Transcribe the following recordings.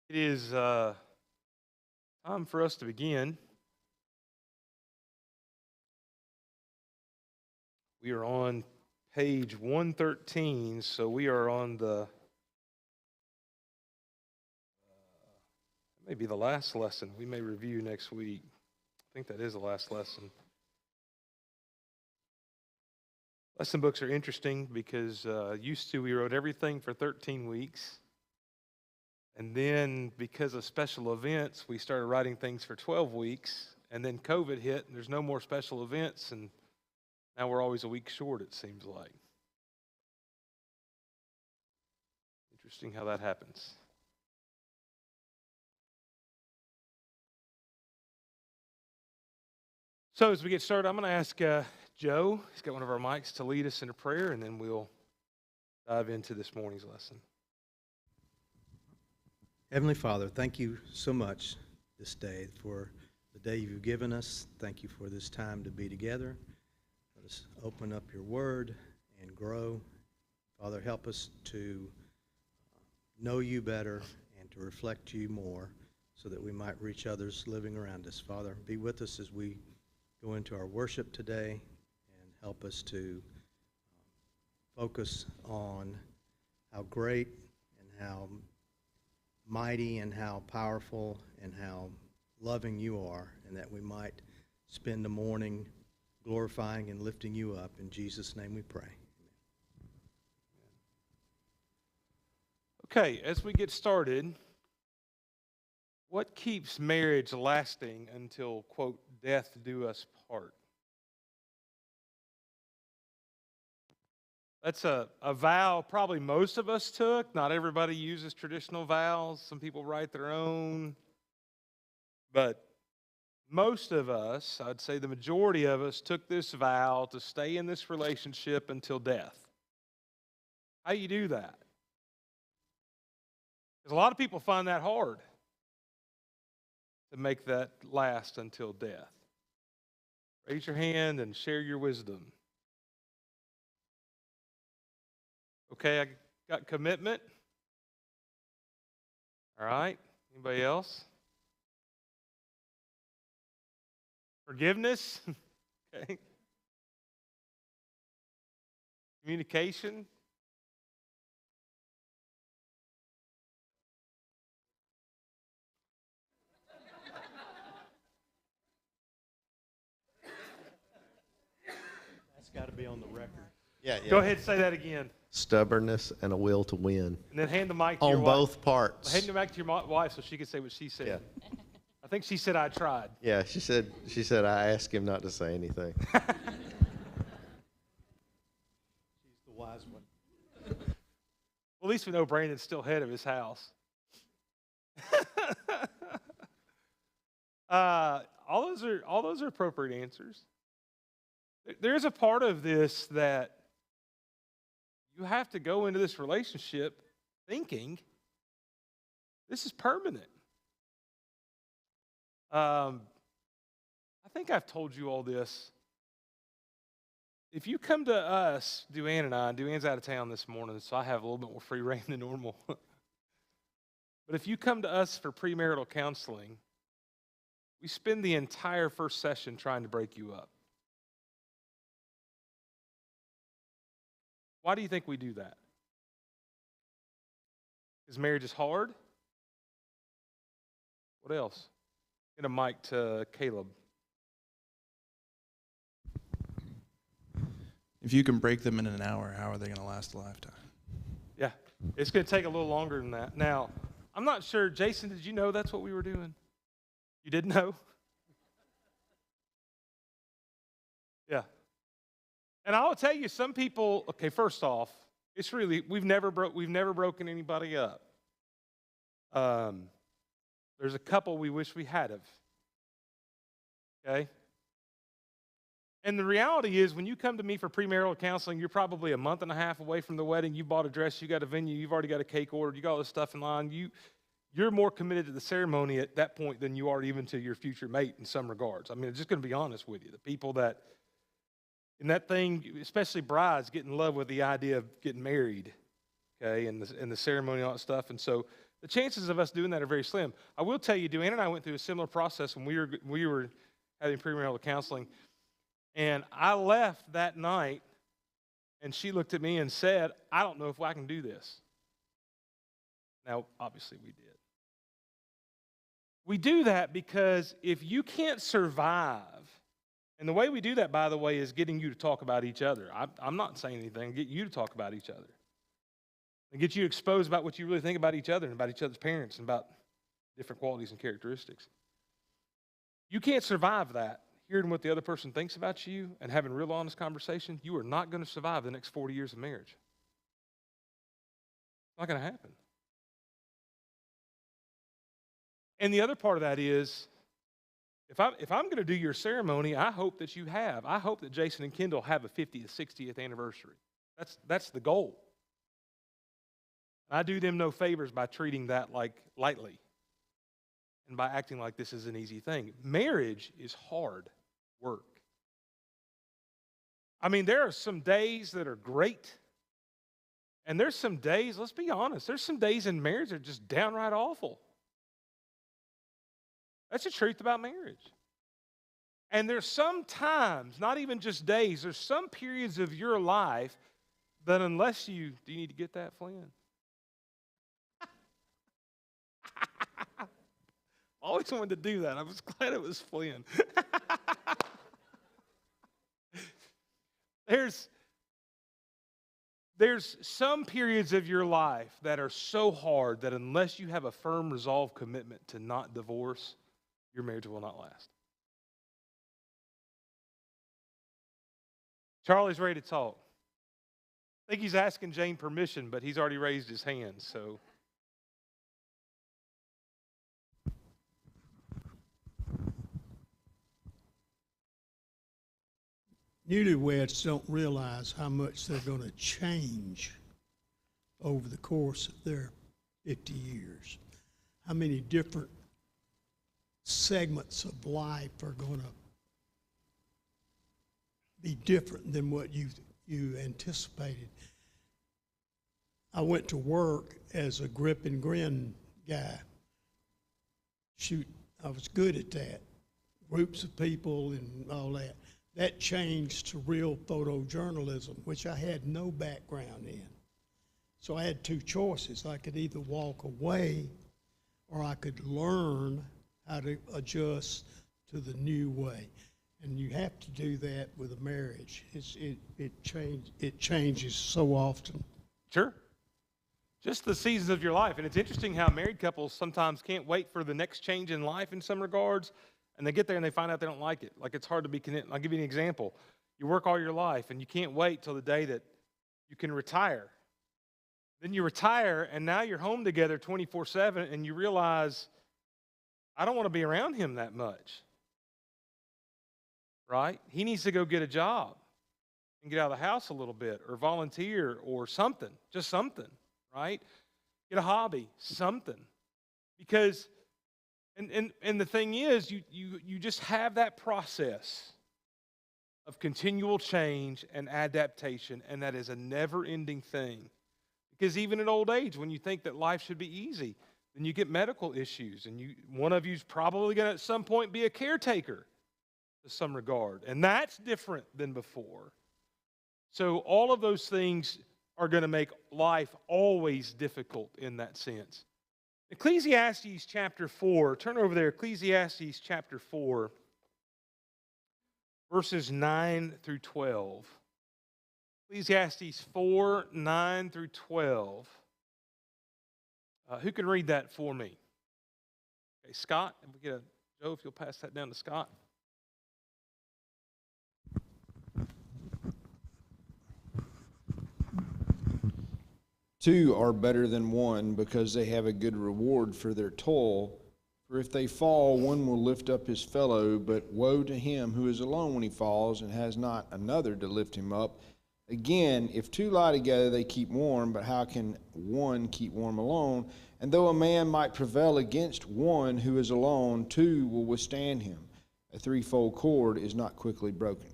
It is time for us to begin. We are on page 113, so we are on maybe the last lesson we may review next week. I think that is the last lesson. Lesson books are interesting because used to we wrote everything for 13 weeks. And then because of special events, we started writing things for 12 weeks. And then COVID hit and there's no more special events. And now we're always a week short, it seems like. Interesting how that happens. So as we get started, I'm going to ask Joe, he's got one of our mics, to lead us in a prayer, and then we'll dive into this morning's lesson. Heavenly Father, thank you so much this day for the day you've given us. Thank you for this time to be together. Let us open up your word and grow. Father, help us to know you better and to reflect you more so that we might reach others living around us. Father, be with us as we go into our worship today and help us to focus on how great and how mighty and how powerful and how loving you are, and that we might spend the morning glorifying and lifting you up. In Jesus' name we pray. Okay, as we get started, what keeps marriage lasting until, quote, death do us part? That's a vow probably most of us took. Not everybody uses traditional vows. Some people write their own. But most of us, I'd say the majority of us, took this vow to stay in this relationship until death. How do you do that? Because a lot of people find that hard to make that last until death. Raise your hand and share your wisdom. Okay, I got commitment. All right. Anybody else? Forgiveness. Okay. Communication. That's got to be on the record. Yeah. Go ahead and say that again. Stubbornness and a will to win. And then hand the mic to your On wife. both parts. Hand the mic to your wife so she can say what she said. Yeah. I think she said I tried. Yeah, she said I asked him not to say anything. She's the wise one. Well, at least we know Brandon's still head of his house. All those are appropriate answers. There's a part of this that you have to go into this relationship thinking this is permanent. I think I've told you all this. If you come to us, Duane and I, Duane's out of town this morning, so I have a little bit more free reign than normal. But if you come to us for premarital counseling, we spend the entire first session trying to break you up. Why do you think we do that? Because marriage is hard? What else? Get a mic to Caleb. If you can break them in an hour, how are they going to last a lifetime? Yeah, it's going to take a little longer than that. Now, I'm not sure. Jason, did you know that's what we were doing? You didn't know? Yeah. And I'll tell you, some people, okay, first off, it's really, we've never broken anybody up. There's a couple we wish we had of. Okay? And the reality is, when you come to me for premarital counseling, you're probably a month and a half away from the wedding. You bought a dress, you got a venue, you've already got a cake ordered, you got all this stuff in line. You're more committed to the ceremony at that point than you are even to your future mate in some regards. I mean, I'm just going to be honest with you. The people that, in that thing, especially brides, get in love with the idea of getting married, okay, and the ceremony and all that stuff. And so the chances of us doing that are very slim. I will tell you, Duane and I went through a similar process when we were having premarital counseling, and I left that night, and she looked at me and said, I don't know if I can do this. Now, obviously we did. We do that because if you can't survive, and the way we do that, by the way, is getting you to talk about each other. I'm not saying anything. Get you to talk about each other. And get you exposed about what you really think about each other and about each other's parents and about different qualities and characteristics. You can't survive that, hearing what the other person thinks about you and having real honest conversation. You are not going to survive the next 40 years of marriage. It's not going to happen. And the other part of that is, if I'm going to do your ceremony, I hope that you have. I hope that Jason and Kendall have a 50th, 60th anniversary. That's the goal. I do them no favors by treating that like lightly and by acting like this is an easy thing. Marriage is hard work. I mean, there are some days that are great, and there's some days, let's be honest, there's some days in marriage that are just downright awful. That's the truth about marriage. And there's some times, not even just days, there's some periods of your life that unless do you need to get that, Flynn? Always wanted to do that. I was glad it was Flynn. There's some periods of your life that are so hard that unless you have a firm resolved commitment to not divorce, your marriage will not last. Charlie's ready to talk. I think he's asking Jane permission, but he's already raised his hand, so. Newlyweds don't realize how much they're going to change over the course of their 50 years. How many different segments of life are going to be different than what you anticipated. I went to work as a grip and grin guy. Shoot, I was good at that. Groups of people and all that. That changed to real photojournalism, which I had no background in. So I had two choices. I could either walk away or I could learn how to adjust to the new way. And you have to do that with a marriage. It changes so often. Sure. Just the seasons of your life. And it's interesting how married couples sometimes can't wait for the next change in life in some regards. And they get there and they find out they don't like it. Like it's hard to be content. I'll give you an example. You work all your life and you can't wait till the day that you can retire. Then you retire and now you're home together 24/7 and you realize, I don't want to be around him that much. Right? He needs to go get a job and get out of the house a little bit or volunteer or something, just something, right? Get a hobby, something. Because And the thing is, you just have that process of continual change and adaptation, and that is a never-ending thing. Because even at old age, when you think that life should be easy, then you get medical issues, and one of you's probably going to at some point be a caretaker to some regard, and that's different than before. So all of those things are going to make life always difficult in that sense. Ecclesiastes chapter 4, turn over there, Ecclesiastes chapter 4, verses 9 through 12. Ecclesiastes 4, 9 through 12. Who can read that for me? Okay, Scott, if we get Joe, if you'll pass that down to Scott. Two are better than one because they have a good reward for their toil. For if they fall, one will lift up his fellow, but woe to him who is alone when he falls and has not another to lift him up. Again, if two lie together, they keep warm, but how can one keep warm alone? And though a man might prevail against one who is alone, two will withstand him. A threefold cord is not quickly broken.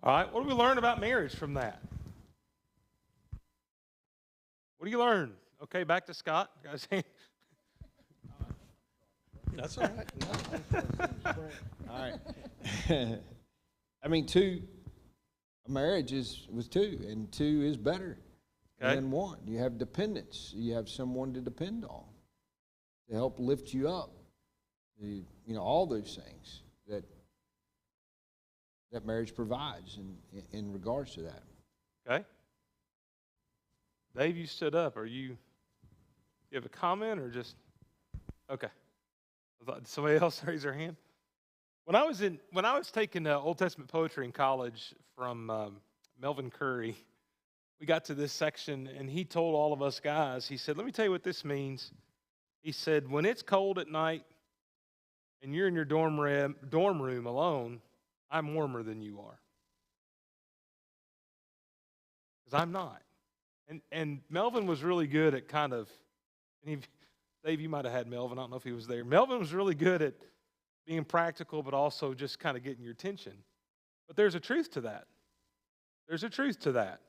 All right, what do we learn about marriage from that? What do you learn? Okay, back to Scott. Guys, That's all right. All right. I mean, a marriage is with two, and two is better Okay. than one. You have dependence. You have someone to depend on to help lift you up. All those things that marriage provides in regards to that. Okay. Dave, you stood up. You have a comment or just, okay. Did somebody else raise their hand? When I was taking Old Testament poetry in college from Melvin Curry, we got to this section and he told all of us guys, he said, let me tell you what this means. He said, when it's cold at night and you're in your dorm room alone, I'm warmer than you are. Because I'm not. And Melvin was really good at kind of, Dave, you might have had Melvin. I don't know if he was there. Melvin was really good at being practical, but also just kind of getting your attention. But there's a truth to that. There's a truth to that.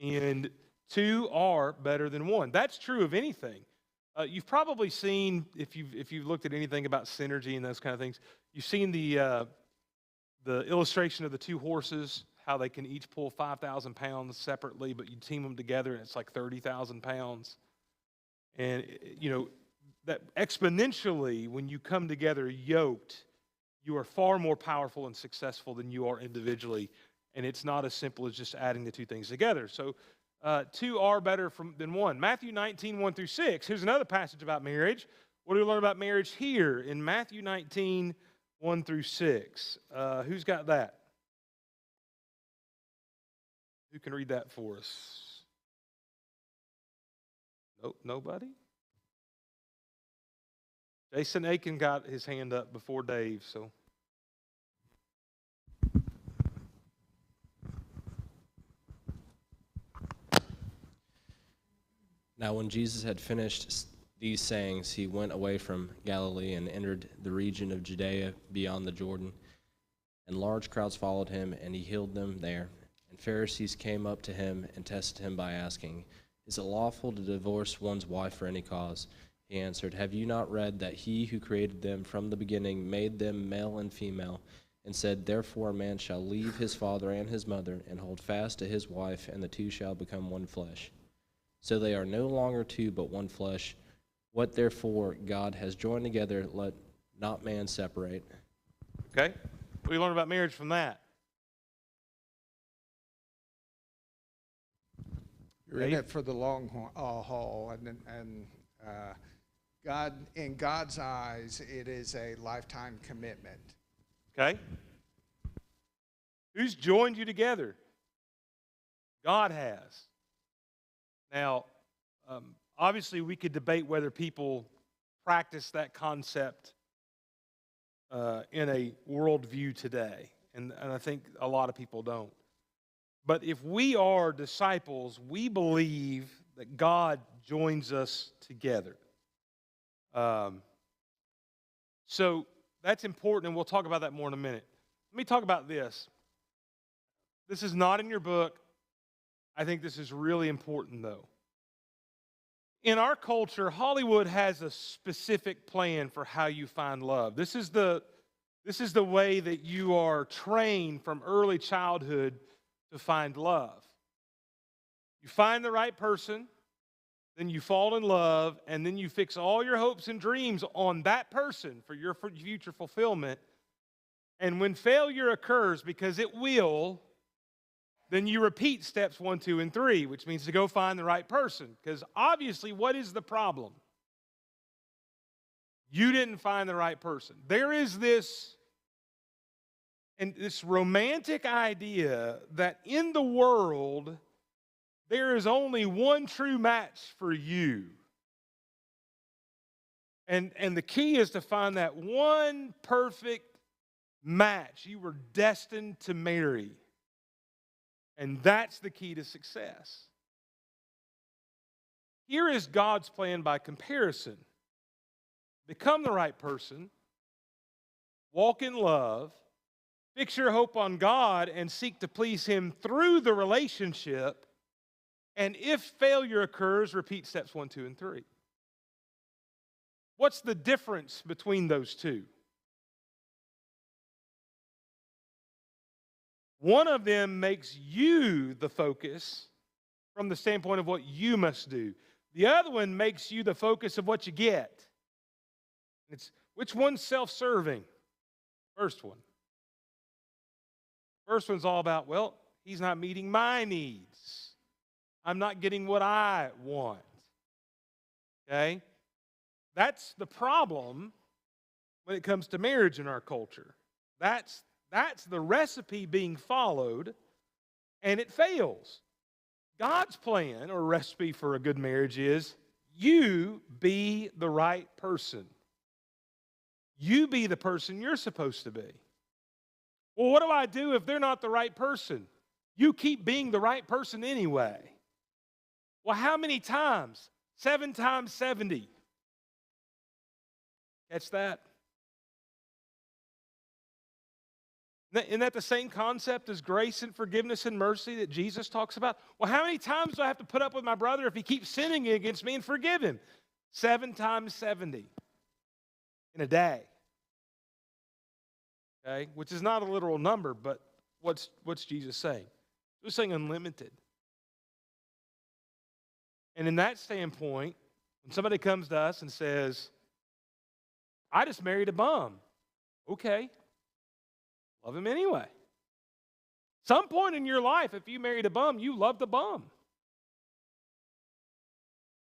And two are better than one. That's true of anything. You've probably seen, if you've looked at anything about synergy and those kind of things, you've seen the illustration of the two horses, how they can each pull 5,000 pounds separately, but you team them together and it's like 30,000 pounds. And, that exponentially, when you come together yoked, you are far more powerful and successful than you are individually. And it's not as simple as just adding the two things together. So two are better than one. Matthew 19, 1 through 6. Here's another passage about marriage. What do we learn about marriage here in Matthew 19, 1 through 6? Who's got that? Who can read that for us? Nope, nobody? Jason Aiken got his hand up before Dave, so. Now when Jesus had finished these sayings, he went away from Galilee and entered the region of Judea beyond the Jordan. And large crowds followed him, and he healed them there. And Pharisees came up to him and tested him by asking, "Is it lawful to divorce one's wife for any cause?" He answered, "Have you not read that he who created them from the beginning made them male and female, and said, Therefore a man shall leave his father and his mother, and hold fast to his wife, and the two shall become one flesh. So they are no longer two, but one flesh. What therefore God has joined together, let not man separate." Okay? What do you learn about marriage from that? You're in it for the long haul, and God, in God's eyes, it is a lifetime commitment. Okay? Who's joined you together? God has. Now, obviously, we could debate whether people practice that concept in a worldview today, and I think a lot of people don't. But if we are disciples, we believe that God joins us together. So that's important, and we'll talk about that more in a minute. Let me talk about this. This is not in your book. I think this is really important, though. In our culture, Hollywood has a specific plan for how you find love. This is the way that you are trained from early childhood to find love. You find the right person, then you fall in love, and then you fix all your hopes and dreams on that person for your future fulfillment. And when failure occurs, because it will, then you repeat steps 1, 2, and 3, which means to go find the right person. Because obviously, what is the problem? You didn't find the right person. There is this romantic idea that in the world, there is only one true match for you. And the key is to find that one perfect match you were destined to marry. And that's the key to success. Here is God's plan by comparison. Become the right person, walk in love, fix your hope on God, and seek to please Him through the relationship. And if failure occurs, repeat steps 1, 2, and 3. What's the difference between those two? One of them makes you the focus from the standpoint of what you must do. The other one makes you the focus of what you get. It's which one's self-serving? First one. First one's all about, well, he's not meeting my needs. I'm not getting what I want. Okay? That's the problem when it comes to marriage in our culture. That's the recipe being followed, and it fails. God's plan or recipe for a good marriage is you be the right person. You be the person you're supposed to be. Well, what do I do if they're not the right person? You keep being the right person anyway. Well, how many times? 7 times 70. Catch that? Isn't that the same concept as grace and forgiveness and mercy that Jesus talks about? Well, how many times do I have to put up with my brother if he keeps sinning against me and forgive him? 7 times 70 in a day. Okay, which is not a literal number, but what's Jesus saying? He's saying unlimited. And in that standpoint, when somebody comes to us and says, I just married a bum. Okay. Love him anyway. Some point in your life, if you married a bum, you loved the bum.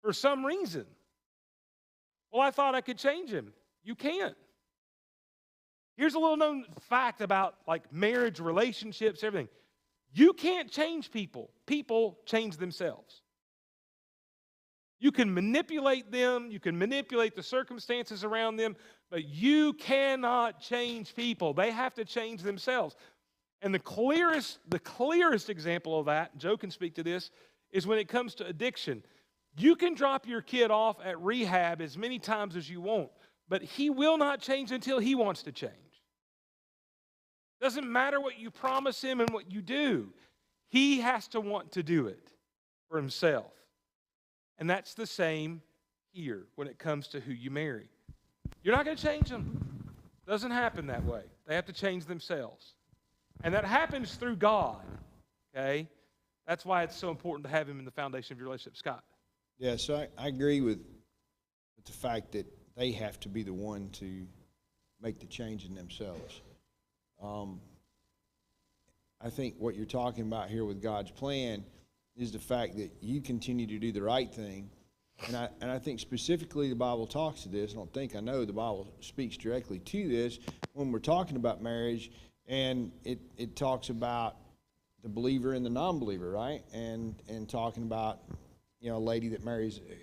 For some reason. Well, I thought I could change him. You can't. Here's a little known fact about like marriage, relationships, everything. You can't change people. People change themselves. You can manipulate them, you can manipulate the circumstances around them, but you cannot change people. They have to change themselves. And the clearest example of that, Joe can speak to this, is when it comes to addiction. You can drop your kid off at rehab as many times as you want, but he will not change until he wants to change. Doesn't matter what you promise him and what you do. He has to want to do it for himself. And that's the same here when it comes to who you marry. You're not going to change them. Doesn't happen that way. They have to change themselves. And that happens through God, okay? That's why it's so important to have him in the foundation of your relationship. Scott? Yeah, so I agree with the fact that they have to be the one to make the change in themselves. I think what you're talking about here with God's plan is the fact that you continue to do the right thing. And I think specifically the Bible talks to this. I know the Bible speaks directly to this when we're talking about marriage, and it talks about the believer and the non-believer, right? And talking about, a lady that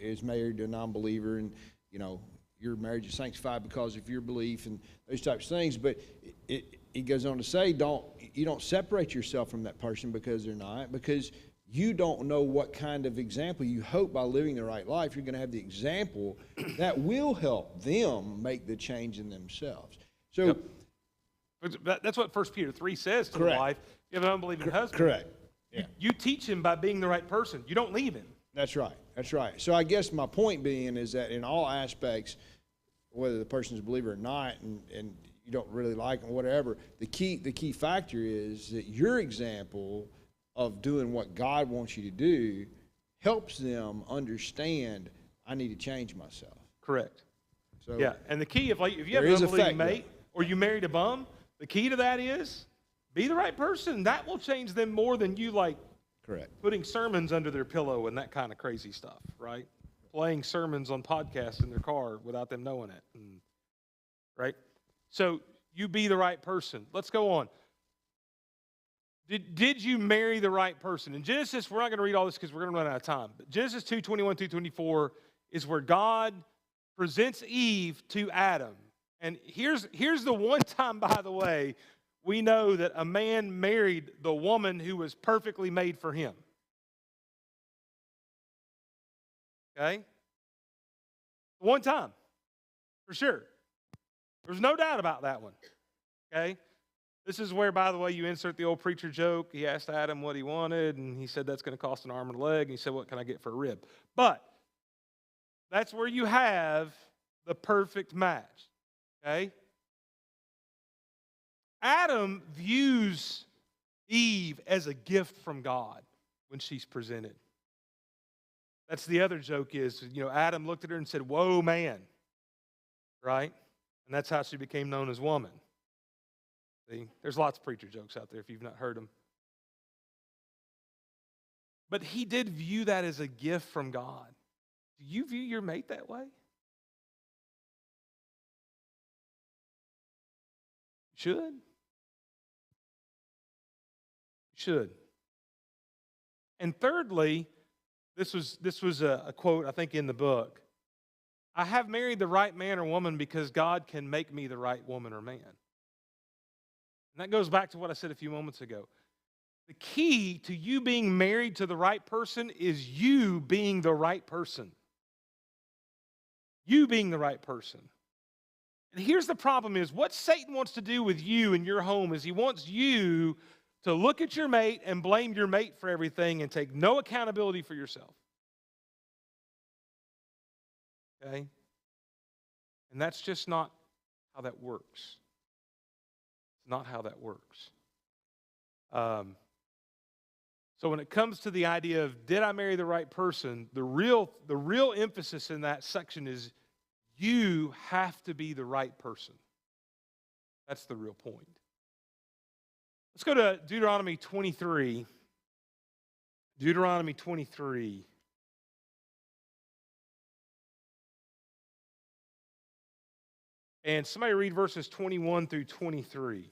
is married to a non-believer, and, your marriage is sanctified because of your belief and those types of things. But it goes on to say, you don't separate yourself from that person because they're not, because you don't know what kind of example you hope by living the right life, you're going to have the example that will help them make the change in themselves. So that's what 1 Peter 3 says to the Correct. wife. You have an unbelieving husband. Correct. Yeah. You teach him by being the right person. You don't leave him. That's right. That's right. So I guess my point being is that in all aspects, whether the person is a believer or not, and you don't really like them, whatever, the key factor is that your example of doing what God wants you to do helps them understand, I need to change myself. Correct. So Yeah, and the key, if you have There an is unbelieving effect, mate or you married a bum, the key to that is be the right person. That will change them more than you correct. putting sermons under their pillow and that kind of crazy stuff, right? Playing sermons on podcasts in their car without them knowing it, right? So you be the right person. Let's go on. Did you marry the right person? In Genesis, we're not going to read all this because we're going to run out of time. But Genesis 2:21 through 24 is where God presents Eve to Adam. And here's the one time, by the way, we know that a man married the woman who was perfectly made for him. Okay? One time, for sure. There's no doubt about that one. Okay? This is where, by the way, you insert the old preacher joke. He asked Adam what he wanted, and he said that's going to cost an arm and a leg. And he said, what can I get for a rib? But that's where you have the perfect match. Okay? Adam views Eve as a gift from God when she's presented. That's the other joke is, Adam looked at her and said, "Whoa, man." Right? And that's how she became known as woman. See? There's lots of preacher jokes out there if you've not heard them. But he did view that as a gift from God. Do you view your mate that way? Should. You should. And thirdly, this was a quote, I think, in the book. I have married the right man or woman because God can make me the right woman or man. And that goes back to what I said a few moments ago. The key to you being married to the right person is you being the right person. You being the right person. And here's the problem is what Satan wants to do with you in your home is he wants you to look at your mate and blame your mate for everything and take no accountability for yourself. Okay? And that's just not how that works. It's not how that works. So when it comes to the idea of did I marry the right person, the real emphasis in that section is you have to be the right person. That's the real point. Let's go to Deuteronomy 23. Deuteronomy 23. And somebody read verses 21 through 23.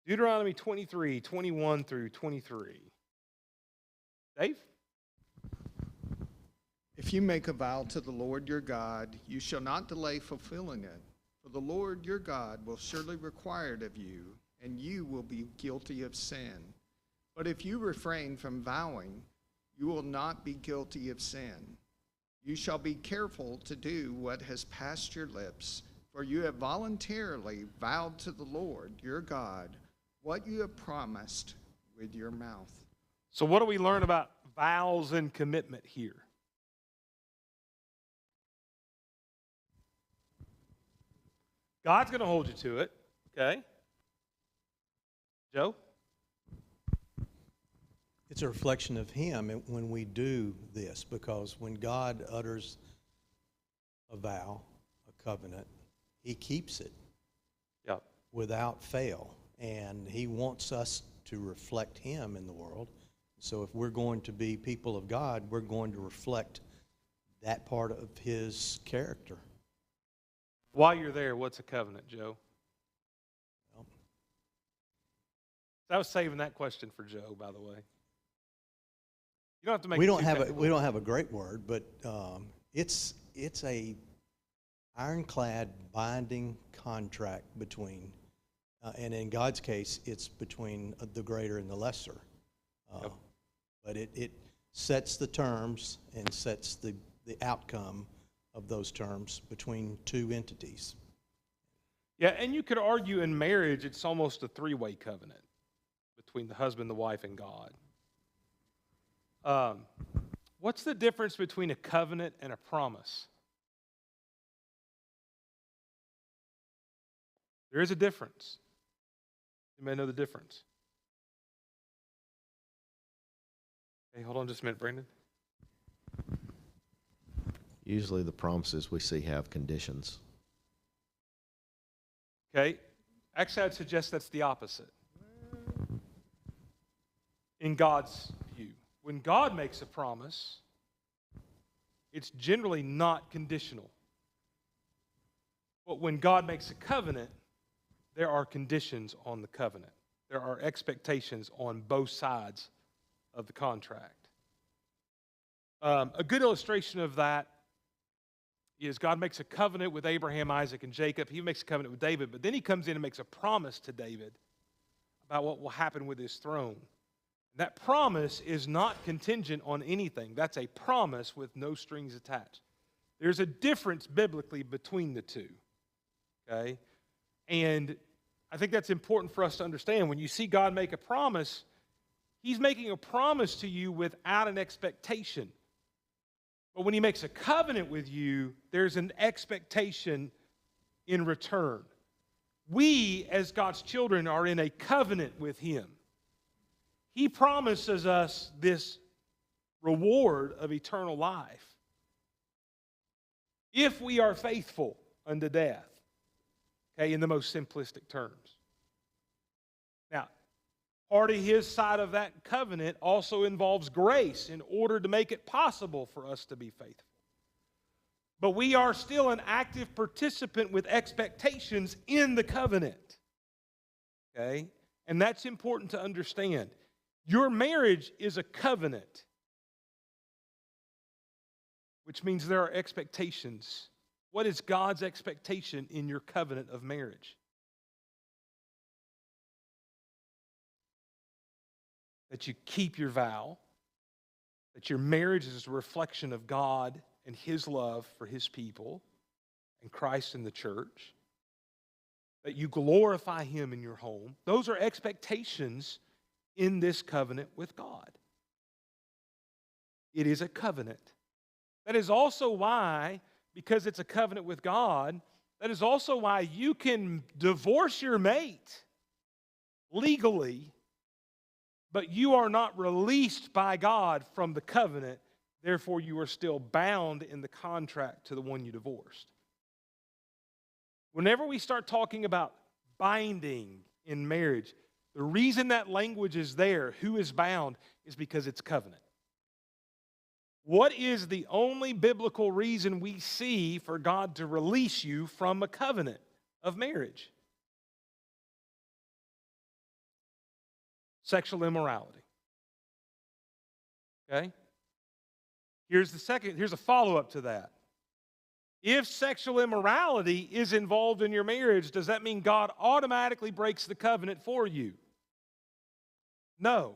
Deuteronomy 23, 21 through 23. Dave? If you make a vow to the Lord your God, you shall not delay fulfilling it, for the Lord your God will surely require it of you, and you will be guilty of sin. But if you refrain from vowing, you will not be guilty of sin. You shall be careful to do what has passed your lips, for you have voluntarily vowed to the Lord your God what you have promised with your mouth. So what do we learn about vows and commitment here? God's going to hold you to it, okay? Joe? It's a reflection of Him when we do this, because when God utters a vow, a covenant, He keeps it without fail. And He wants us to reflect Him in the world. So if we're going to be people of God, we're going to reflect that part of His character. While you're there, what's a covenant, Joe? Well, I was saving that question for Joe, by the way. You don't have to make we it don't too have technical. we don't have a great word, but it's a ironclad binding contract between, and in God's case, it's between the greater and the lesser. But it sets the terms and sets the outcome of those terms between two entities. Yeah, and you could argue in marriage, it's almost a three-way covenant between the husband, the wife, and God. What's the difference between a covenant and a promise? There is a difference. You may know the difference. Hey, hold on just a minute, Brandon. Usually the promises we see have conditions. Okay? Actually, I'd suggest that's the opposite. In God's view. When God makes a promise, it's generally not conditional. But when God makes a covenant, there are conditions on the covenant. There are expectations on both sides of the contract. A good illustration of that is God makes a covenant with Abraham, Isaac, and Jacob. He makes a covenant with David, but then he comes in and makes a promise to David about what will happen with his throne. That promise is not contingent on anything. That's a promise with no strings attached. There's a difference biblically between the two, okay? And I think that's important for us to understand. When you see God make a promise, He's making a promise to you without an expectation. But when he makes a covenant with you, there's an expectation in return. We, as God's children, are in a covenant with him. He promises us this reward of eternal life if we are faithful unto death, okay, in the most simplistic terms. Now, part of his side of that covenant also involves grace in order to make it possible for us to be faithful. But we are still an active participant with expectations in the covenant, okay? And that's important to understand. Your marriage is a covenant, which means there are expectations. What is God's expectation in your covenant of marriage? That you keep your vow, that your marriage is a reflection of God and his love for his people and Christ in the church, that you glorify him in your home. Those are expectations in this covenant with God. It is a covenant. That is also why, because it's a covenant with God, that is also why you can divorce your mate legally, but you are not released by God from the covenant. Therefore, you are still bound in the contract to the one you divorced. Whenever we start talking about binding in marriage, the reason that language is there, who is bound, is because it's covenant. What is the only biblical reason we see for God to release you from a covenant of marriage? Sexual immorality. Okay? Here's a follow-up to that. If sexual immorality is involved in your marriage, does that mean God automatically breaks the covenant for you? No.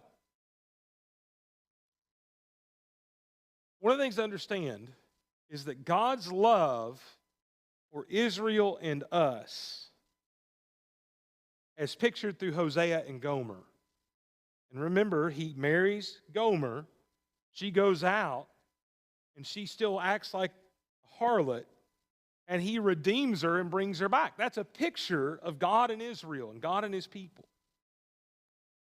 One of the things to understand is that God's love for Israel and us, as pictured through Hosea and Gomer. And remember, he marries Gomer. She goes out, and she still acts like a harlot, and he redeems her and brings her back. That's a picture of God and Israel and God and his people.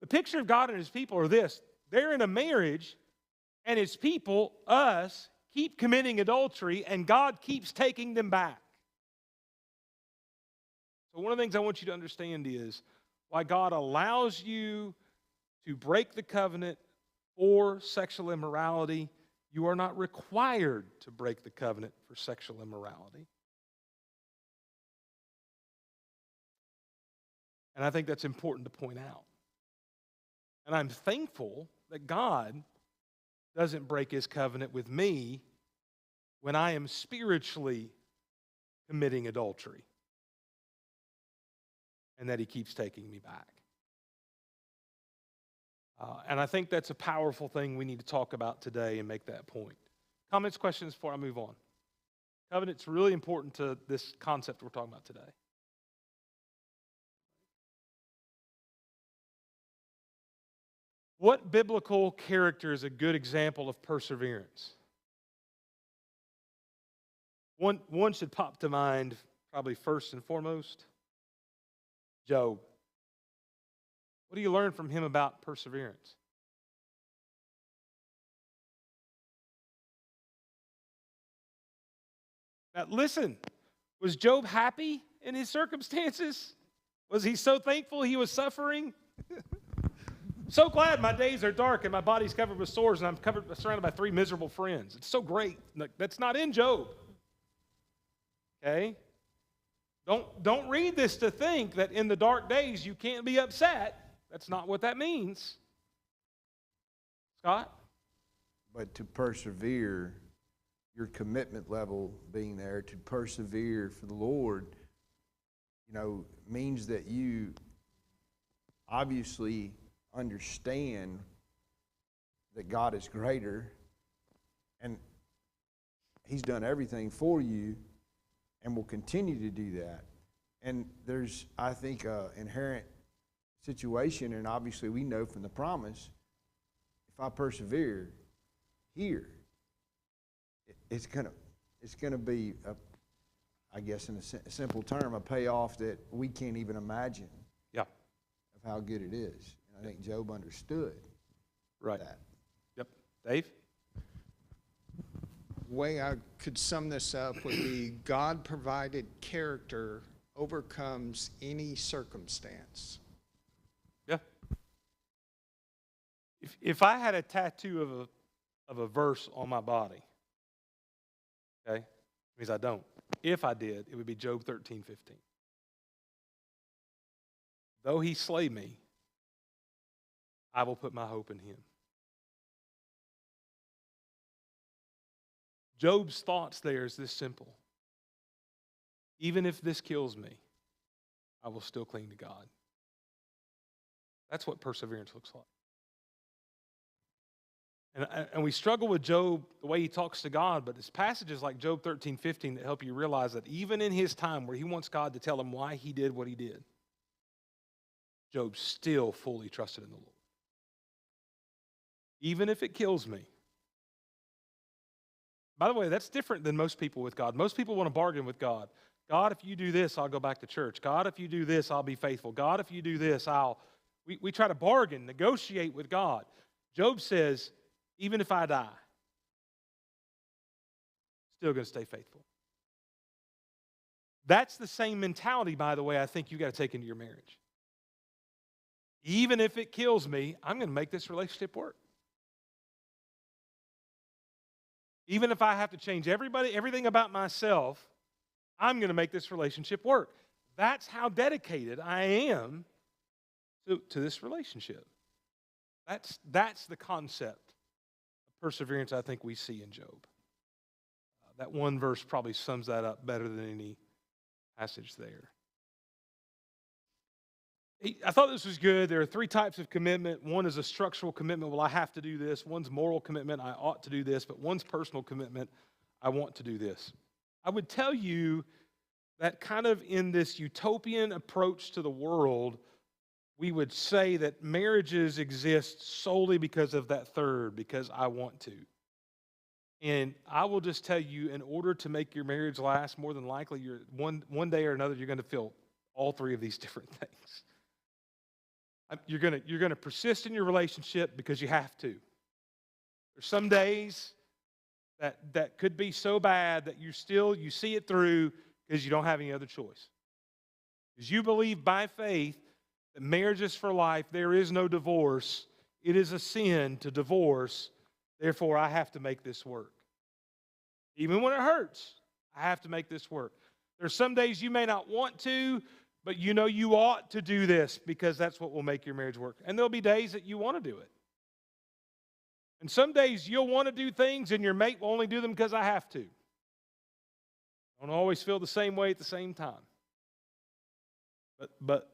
The picture of God and his people are this. They're in a marriage, and his people, us, keep committing adultery, and God keeps taking them back. So one of the things I want you to understand is why God allows you to break the covenant for sexual immorality. You are not required to break the covenant for sexual immorality. And I think that's important to point out. And I'm thankful that God doesn't break his covenant with me when I am spiritually committing adultery, and that he keeps taking me back. And I think that's a powerful thing we need to talk about today and make that point. Comments, questions before I move on? Covenant's really important to this concept we're talking about today. What biblical character is a good example of perseverance? One should pop to mind, probably first and foremost, Job. What do you learn from him about perseverance? Now, listen, was Job happy in his circumstances? Was he so thankful he was suffering? So glad my days are dark and my body's covered with sores and I'm surrounded by 3 miserable friends. It's so great. That's not in Job. Okay? Don't read this to think that in the dark days you can't be upset. That's not what that means. Scott? But to persevere, your commitment level being there, to persevere for the Lord, means that you obviously understand that God is greater and he's done everything for you and will continue to do that. And there's, I think, an inherent situation, and obviously we know from the promise if I persevere here, it's gonna be I guess in a simple term, a payoff that we can't even imagine Yeah. of how good it is. And I think Job understood Right. that. Yep. Dave? The way I could sum this up would be God provided character overcomes any circumstance. Yeah. If I had a tattoo of a verse on my body, okay, means I don't. If I did, it would be Job 13:15. Though he slay me, I will put my hope in him. Job's thoughts there is this simple. Even if this kills me, I will still cling to God. That's what perseverance looks like. And we struggle with Job, the way he talks to God, but it's passages like Job 13:15 that help you realize that even in his time where he wants God to tell him why he did what he did, Job still fully trusted in the Lord. Even if it kills me. By the way, that's different than most people with God. Most people want to bargain with God. God, if you do this, I'll go back to church. God, if you do this, I'll be faithful. God, if you do this, we try to bargain, negotiate with God. Job says, even if I die, still going to stay faithful. That's the same mentality, by the way, I think you got to take into your marriage. Even if it kills me, I'm going to make this relationship work. Even if I have to change everything about myself, I'm going to make this relationship work. That's how dedicated I am to this relationship. That's the concept of perseverance I think we see in Job. That one verse probably sums that up better than any passage there. I thought this was good. There are three types of commitment. One is a structural commitment. Well, I have to do this. One's moral commitment. I ought to do this. But one's personal commitment. I want to do this. I would tell you that kind of in this utopian approach to the world, we would say that marriages exist solely because of that third, because I want to. And I will just tell you, in order to make your marriage last, more than likely, one day or another, you're going to feel all three of these different things. You're going to persist in your relationship because you have to. There's some days that could be so bad that you see it through because you don't have any other choice. Because you believe by faith that marriage is for life, there is no divorce. It is a sin to divorce. Therefore, I have to make this work. Even when it hurts, I have to make this work. There's some days you may not want to, but you know you ought to do this because that's what will make your marriage work. And there'll be days that you want to do it. And some days you'll want to do things and your mate will only do them because I have to. Don't always feel the same way at the same time. But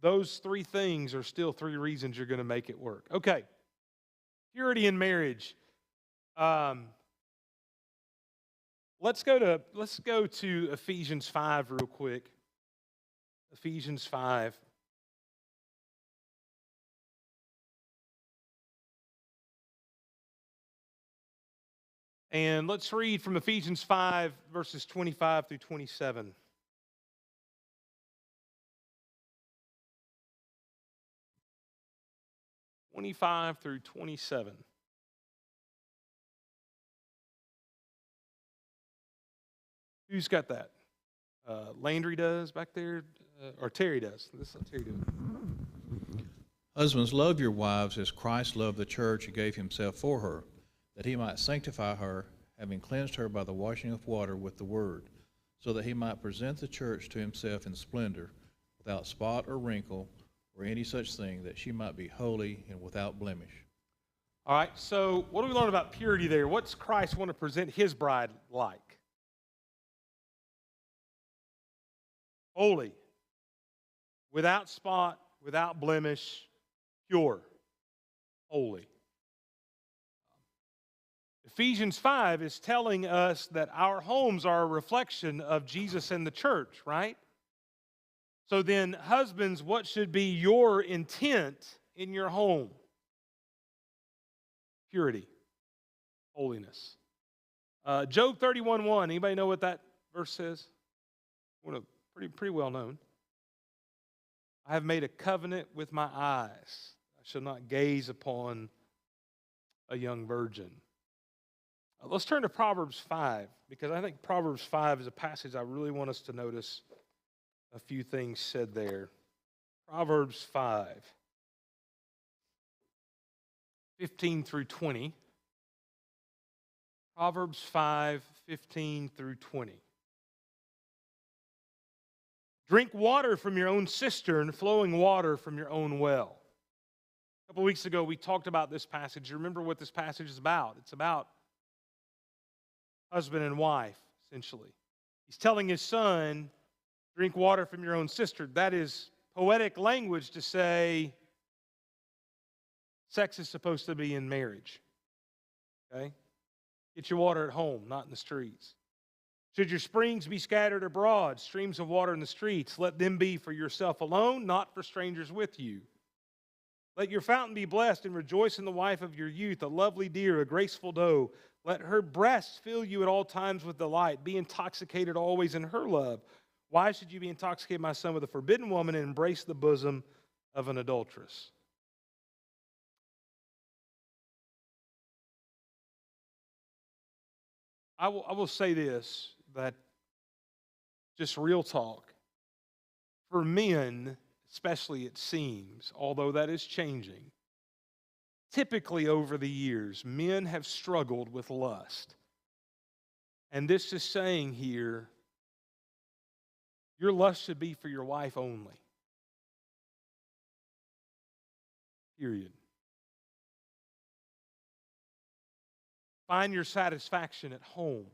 those three things are still three reasons you're going to make it work. Okay. Purity in marriage. Let's go to Ephesians 5 real quick. Ephesians 5. And let's read from Ephesians 5, verses 25 through 27. Through 27. Who's got that? Landry does back there, or Terry does. This is Terry doing. Husbands, love your wives as Christ loved the church and gave himself for her, that he might sanctify her, having cleansed her by the washing of water with the word, so that he might present the church to himself in splendor, without spot or wrinkle, or any such thing, that she might be holy and without blemish. All right, so what do we learn about purity there? What's Christ want to present his bride like? Holy, without spot, without blemish, pure, holy. Ephesians 5 is telling us that our homes are a reflection of Jesus and the church, right? So then, husbands, what should be your intent in your home? purity, holiness. Job 31:1. Anybody know what that verse says? Pretty well known. I have made a covenant with my eyes. I shall not gaze upon a young virgin. Let's turn to Proverbs 5, because I think Proverbs 5 is a passage I really want us to notice a few things said there. Proverbs 5, 15 through 20. Proverbs 5, 15 through 20. Drink water from your own cistern, flowing water from your own well. A couple weeks ago, we talked about this passage. You remember what this passage is about? It's about husband and wife, essentially. He's telling his son, drink water from your own cistern. That is poetic language to say sex is supposed to be in marriage. Okay? Get your water at home, not in the streets. Should your springs be scattered abroad, streams of water in the streets, let them be for yourself alone, not for strangers with you. Let your fountain be blessed and rejoice in the wife of your youth, a lovely deer, a graceful doe. Let her breasts fill you at all times with delight. Be intoxicated always in her love. Why should you be intoxicated, my son, with a forbidden woman and embrace the bosom of an adulteress? I will say this, that just real talk. For men, especially it seems, although that is changing, typically over the years, men have struggled with lust. And this is saying here, your lust should be for your wife only. Period. Find your satisfaction at home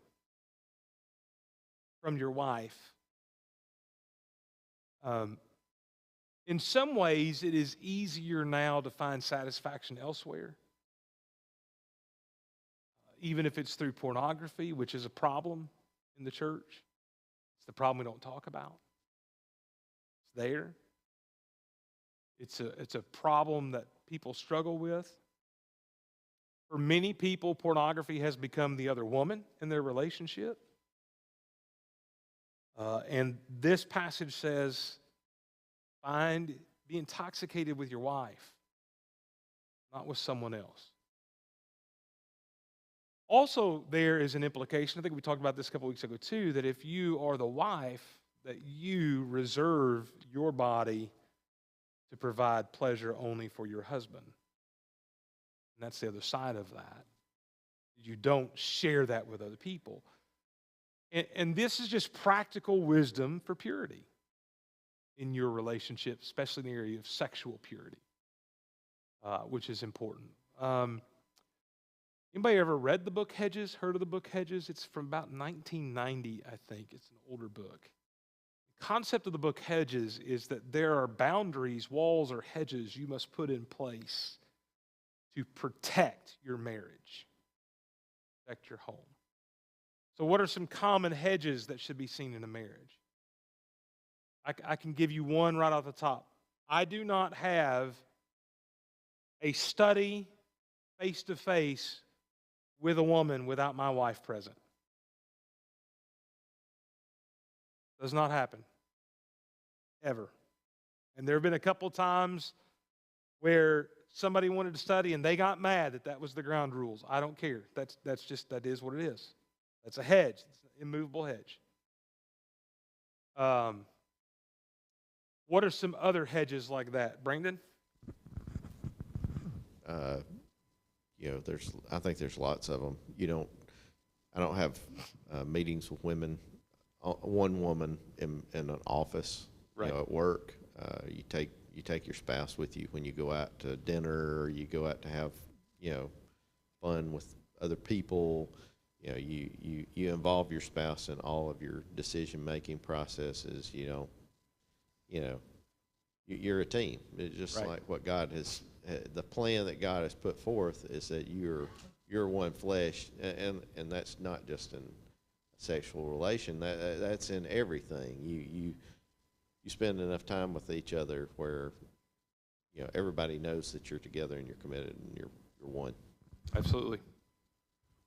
from your wife. In some ways, it is easier now to find satisfaction elsewhere, even if it's through pornography, which is a problem in the church. It's the problem we don't talk about. It's there. It's a problem that people struggle with. For many people, pornography has become the other woman in their relationship. And this passage says, be intoxicated with your wife, not with someone else. Also, there is an implication, I think we talked about this a couple weeks ago too, that if you are the wife, that you reserve your body to provide pleasure only for your husband. And that's the other side of that. You don't share that with other people. And this is just practical wisdom for purity in your relationship, especially in the area of sexual purity, which is important. Anybody ever read the book Hedges, heard of the book Hedges? It's from about 1990, I think. It's an older book. The concept of the book Hedges is that there are boundaries, walls, or hedges you must put in place to protect your marriage, protect your home. So what are some common hedges that should be seen in a marriage? I can give you one right off the top. I do not have a study face-to-face with a woman without my wife present. Does not happen. Ever. And there have been a couple times where somebody wanted to study and they got mad that that was the ground rules. I don't care. That is what it is. That's a hedge. It's an immovable hedge. What are some other hedges like that? Brandon? I think there's lots of them. I don't have meetings with women, one woman in an office, right. At work. You take your spouse with you when you go out to dinner, or you go out to have, fun with other people. You involve your spouse in all of your decision-making processes. You're a team. It's just right. like what God has, the plan that God has put forth is that you're one flesh, and that's not just in a sexual relation. That's in everything. You spend enough time with each other where everybody knows that you're together and you're committed and you're one. Absolutely.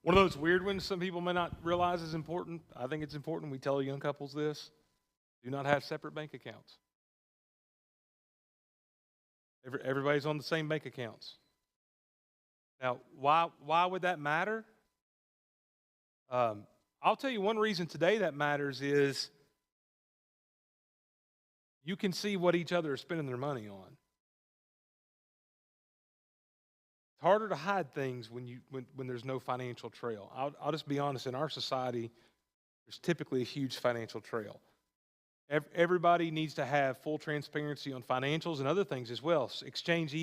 One of those weird ones some people may not realize is important. I think it's important. We tell young couples this. Do not have separate bank accounts. Everybody's on the same bank accounts. Now, why would that matter? I'll tell you one reason today that matters is you can see what each other is spending their money on. It's harder to hide things when there's no financial trail. I'll just be honest, in our society, there's typically a huge financial trail. Everybody needs to have full transparency on financials and other things as well. Exchange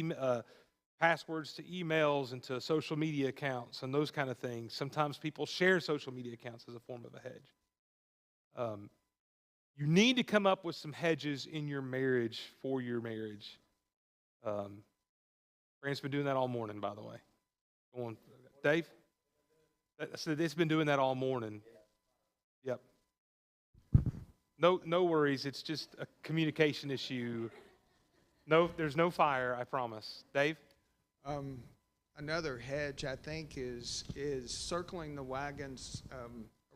passwords to emails and to social media accounts and those kind of things. Sometimes people share social media accounts as a form of a hedge. You need to come up with some hedges in your marriage for your marriage. Brandon's been doing that all morning, by the way. Go on, Dave? It's been doing that all morning. Yep. No worries. It's just a communication issue. No, there's no fire, I promise. Dave? Another hedge, I think, is circling the wagons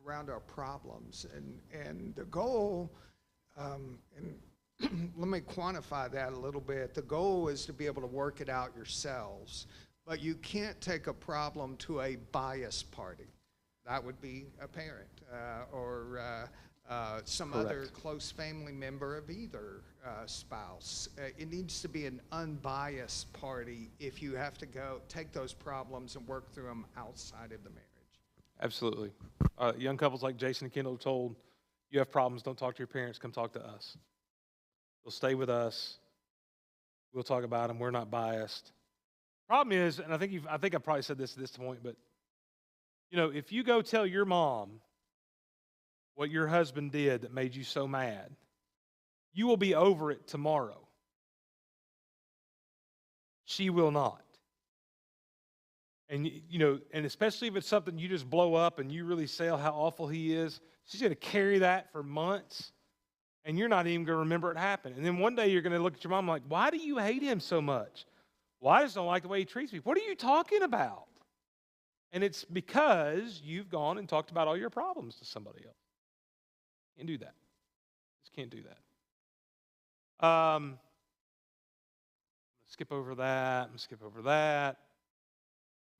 around our problems. And the goal, and let me quantify that a little bit. The goal is to be able to work it out yourselves. But you can't take a problem to a biased party. That would be a parent or some Correct. other close family member of either spouse. It needs to be an unbiased party if you have to go take those problems and work through them outside of the marriage. Absolutely. Young couples like Jason and Kendall are told, you have problems, don't talk to your parents, come talk to us. They'll stay with us. We'll talk about them. We're not biased. Problem is, and I think I probably said this at this point, but if you go tell your mom what your husband did that made you so mad, you will be over it tomorrow. She will not. And and especially if it's something you just blow up and you really say how awful he is, she's going to carry that for months, and you're not even going to remember it happened. And then one day you're going to look at your mom like, why do you hate him so much? Well, I just don't like the way he treats me. What are you talking about? And it's because you've gone and talked about all your problems to somebody else. Can't do that. Just can't do that. I'm going to skip over that.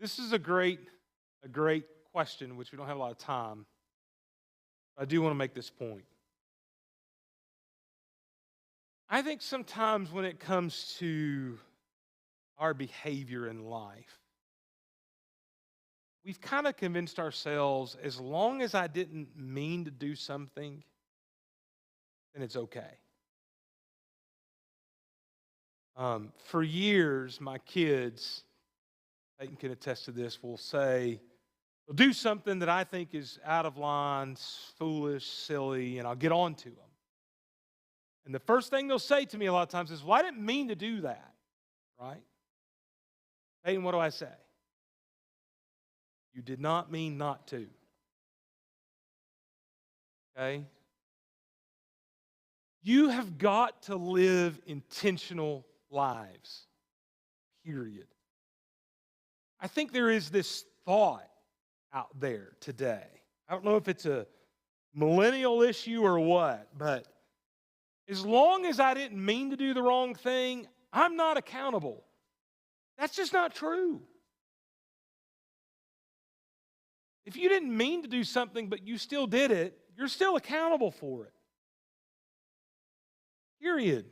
This is a great question, which we don't have a lot of time. I do want to make this point. I think sometimes when it comes to our behavior in life, we've kind of convinced ourselves as long as I didn't mean to do something, then it's okay. For years, my kids, Peyton can attest to this, will say, they'll do something that I think is out of line, foolish, silly, and I'll get on to them. And the first thing they'll say to me a lot of times is, well, I didn't mean to do that, right? Peyton, what do I say? You did not mean not to. Okay? You have got to live intentional lives, period. I think there is this thought out there today. I don't know if it's a millennial issue or what, but as long as I didn't mean to do the wrong thing, I'm not accountable. That's just not true. If you didn't mean to do something, but you still did it, you're still accountable for it. Period.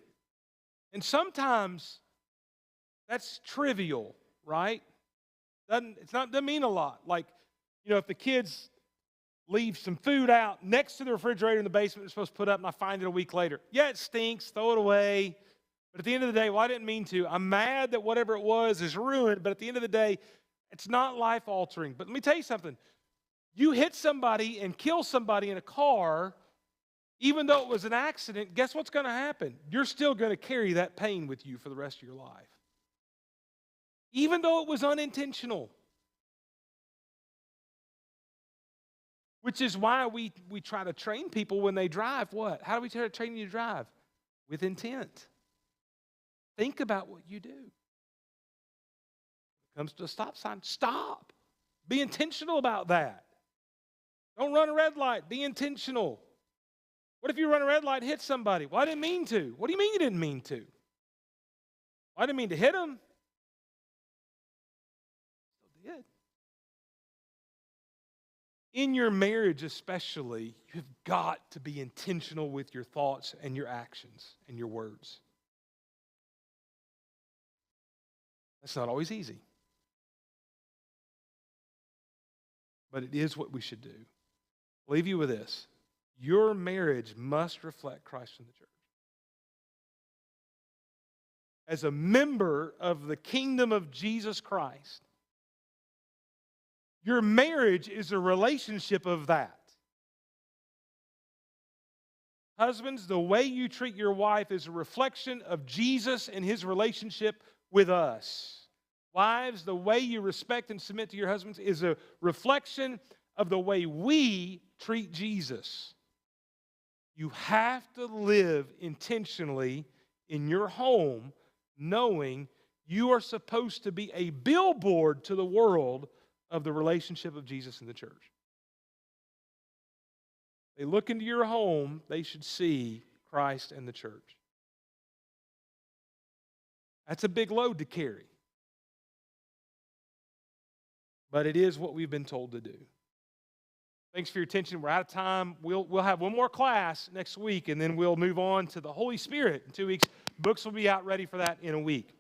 And sometimes that's trivial, right? Doesn't mean a lot. Like, if the kids leave some food out next to the refrigerator in the basement they're supposed to put up and I find it a week later. Yeah, it stinks, throw it away. But at the end of the day, well, I didn't mean to. I'm mad that whatever it was is ruined, but at the end of the day, it's not life-altering. But let me tell you something. You hit somebody and kill somebody in a car, even though it was an accident, guess what's going to happen? You're still going to carry that pain with you for the rest of your life. Even though it was unintentional. Which is why we try to train people when they drive. What? How do we try to train you to drive? With intent. Think about what you do. comes to a stop sign, stop. Be intentional about that. Don't run a red light. Be intentional. What if you run a red light and hit somebody? Well, I didn't mean to. What do you mean you didn't mean to? Well, I didn't mean to hit him. Still did. In your marriage especially, you've got to be intentional with your thoughts and your actions and your words. That's not always easy. But it is what we should do. I'll leave you with this. Your marriage must reflect Christ in the church. As a member of the kingdom of Jesus Christ, your marriage is a relationship of that. Husbands, the way you treat your wife is a reflection of Jesus and his relationship with us. Wives, the way you respect and submit to your husbands is a reflection of the way we treat Jesus. You have to live intentionally in your home, knowing you are supposed to be a billboard to the world of the relationship of Jesus in the church. They look into your home, they should see Christ and the church. That's a big load to carry. But it is what we've been told to do. Thanks for your attention. We're out of time. We'll have one more class next week, and then we'll move on to the Holy Spirit in 2 weeks. Books will be out ready for that in a week.